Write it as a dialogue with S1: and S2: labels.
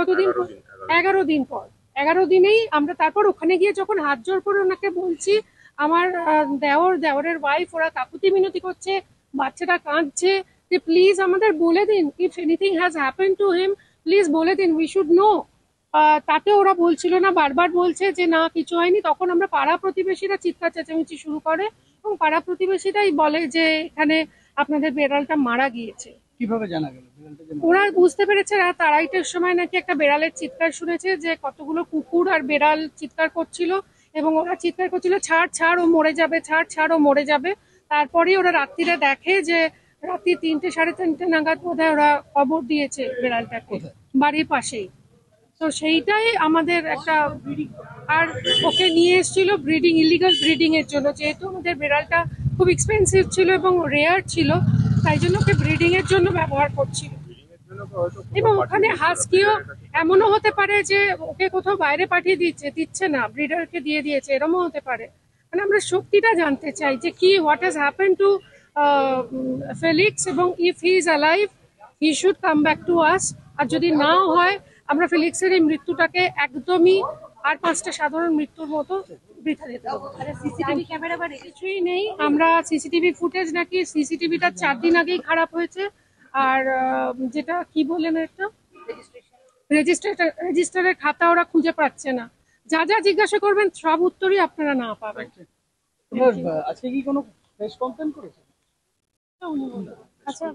S1: কতদিন 11 দিন পর 11 দিনেই আমরা তারপর ওখানে গিয়ে যখন হাত জোর করে ওনাকে বলছি, আমার দেওরের ওয়াইফ ওরা কাকুতি মিনতি করছে, বাচ্চাটা কাঁদছে যে প্লিজ আমাদের বলে দিন, if anything has happen to him please বলে দিন, উই শুড নো। তাতে ওরা বলছিল না, বারবার বলছে যে না কিছু হয়নি। তখন আমরা পাড়া প্রতিবেশীরা চিৎকার চেঁচামেচি শুরু করে এবং পাড়া প্রতিবেশীরাই বলে যে এখানে আপনাদের বেড়ালটা মারা গিয়েছে।
S2: কিভাবে জানা গেল?
S1: ওরা বুঝতে পেরেছে রাত 2:30টার সময় নাকি একটা বেড়ালের চিৎকার শুনেছে, যে কতগুলো কুকুর আর বেড়াল চিৎকার করছিল এবং ওরা চিৎকার করছিল ছাড় ছাড় ও মরে যাবে, ছাড় ছাড় ও মরে যাবে। তারপরে ওরা রাত্রিরে দেখে যে রাত্রি 3টে 3:30 নাগাদ বোধহয় ওরা খবর দিয়েছে বেড়ালটাকে, বাড়ির পাশেই। তো সেইটাই আমাদের একটা, আর ওকে নিয়ে এসেছিল ব্রিডিং, ইলিগাল ব্রিডিং এর জন্য, যেহেতু আমাদের বেড়ালটা খুব এক্সপেন্সিভ ছিল এবং রেয়ার ছিল, তাই জন্য ওকে ব্রিডিং এর জন্য ব্যবহার করছিল। এবং ওখানে হাস্কিও এমনও হতে পারে যে ওকে কোথাও বাইরে পাঠিয়ে দিচ্ছে না, ব্রিডারকে দিয়ে দিয়েছে, এরমও হতে পারে। মানে আমরা সত্যিটা জানতে চাই যে কি what has happen to Felix, এবং if he is alive he should come back to us. আর যদি নাও হয়, আমরা ফেলিক্সের এই মৃত্যুটাকে একদমই আর 5টা সাধারণ মৃত্যুর মতো বৃথা দিতে দেবো। সিসিটিভি ক্যামেরা বা কিছুই নেই। আমরা সিসিটিভি ফুটেজ নাকি সিসিটিভিটা 4 দিন আগেই খারাপ হয়েছে। আর যেটা কি বললেন একটা রেজিস্টারের খাতা ওরা খুঁজে পাচ্ছে না। যা যা জিজ্ঞাসা করবেন সব উত্তরই আপনারা না পাবেন।
S2: আজকে কি কোনো প্রেস কনফারেন্স করেছে?
S1: আচ্ছা।